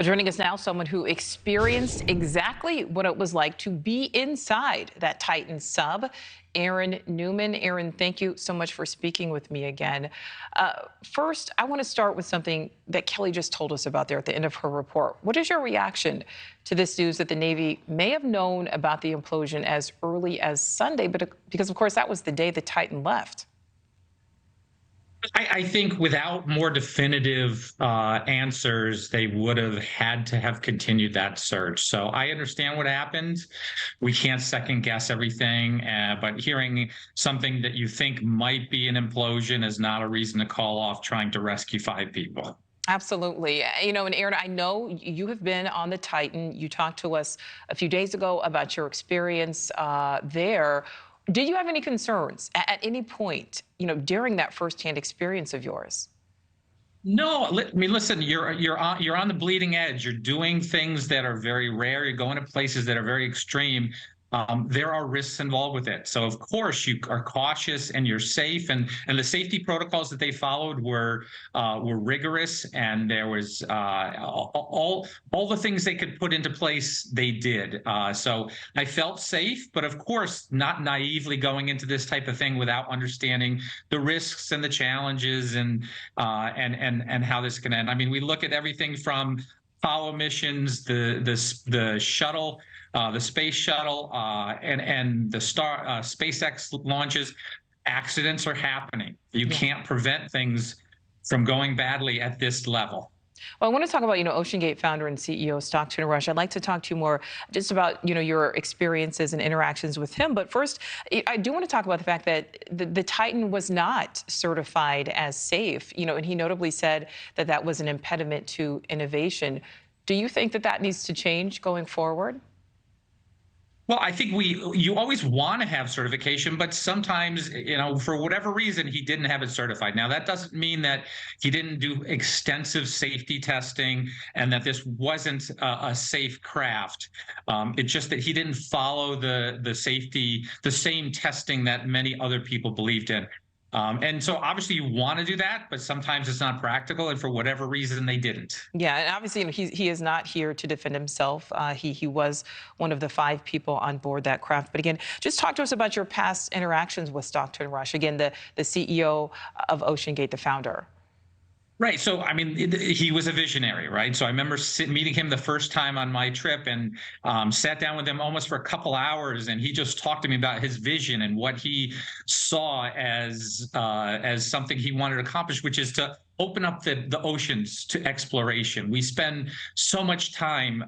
Joining us now, someone who experienced exactly what it was like to be inside that Titan sub, Aaron Newman. Aaron, thank you so much for speaking with me again. First, I want to start with something that Kelly just told us about there at the end of her report. What is your reaction to this news that the Navy may have known about the implosion as early as Sunday, but because, of course, that was the day the Titan left? I think without more definitive answers, they would have had to have continued that search. So I understand what happened. We can't second guess everything, but hearing something that you think might be an implosion is not a reason to call off trying to rescue 5 people. Absolutely. You know, and Aaron, I know you have been on the Titan. You talked to us a few days ago about your experience there. Did you have any concerns at any point, you know, during that firsthand experience of yours? No, I mean, listen, you're on the bleeding edge. You're doing things that are very rare. You're going to places that are very extreme. There are risks involved with it. So of course you are cautious and you're safe. And the safety protocols that they followed were rigorous, and there was all the things they could put into place, they did. So I felt safe, but of course not naively going into this type of thing without understanding the risks and the challenges and how this can end. I mean, we look at everything from Apollo missions, the shuttle, the space shuttle, and the SpaceX launches. Accidents are happening. You can't prevent things from going badly at this level. Well, I want to talk about, you know, OceanGate founder and CEO Stockton Rush. I'd like to talk to you more just about, you know, your experiences and interactions with him. But first, I do want to talk about the fact that the Titan was not certified as safe, you know, and he notably said that that was an impediment to innovation. Do you think that that needs to change going forward? Well, I think you always want to have certification, but sometimes, you know, for whatever reason, he didn't have it certified. Now, that doesn't mean that he didn't do extensive safety testing and that this wasn't a safe craft. It's just that he didn't follow the same testing that many other people believed in. And so obviously you want to do that, but sometimes it's not practical, and for whatever reason they didn't. Yeah, and obviously, you know, he is not here to defend himself. He was one of the 5 people on board that craft. But again, just talk to us about your past interactions with Stockton Rush, again, the CEO of OceanGate, the founder. Right. So, I mean, he was a visionary, right? So I remember meeting him the first time on my trip, and sat down with him almost for a couple hours, and he just talked to me about his vision and what he saw as something he wanted to accomplish, which is to open up the oceans to exploration. We spend so much time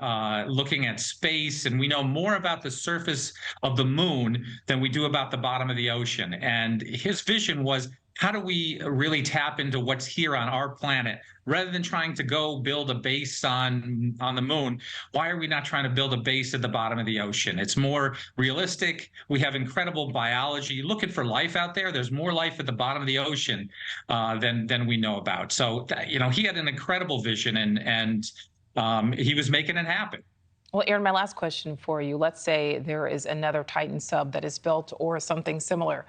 looking at space, and we know more about the surface of the moon than we do about the bottom of the ocean. And his vision was, how do we really tap into what's here on our planet rather than trying to go build a base on the moon? Why are we not trying to build a base at the bottom of the ocean? It's more realistic. We have incredible biology. Looking for life out there. There's more life at the bottom of the ocean than we know about. So, you know, he had an incredible vision, and he was making it happen. Well, Aaron, my last question for you. Let's say there is another Titan sub that is built or something similar.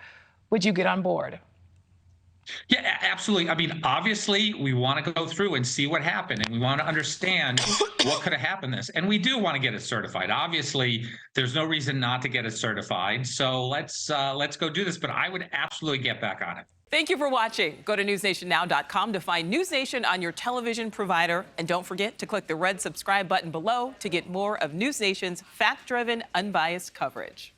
Would you get on board? Yeah, absolutely. I mean, obviously, we want to go through and see what happened, and we want to understand what could have happened this. And we do want to get it certified. Obviously, there's no reason not to get it certified. So let's go do this. But I would absolutely get back on it. Thank you for watching. Go to newsnationnow.com to find News Nation on your television provider. And don't forget to click the red subscribe button below to get more of News Nation's fact-driven, unbiased coverage.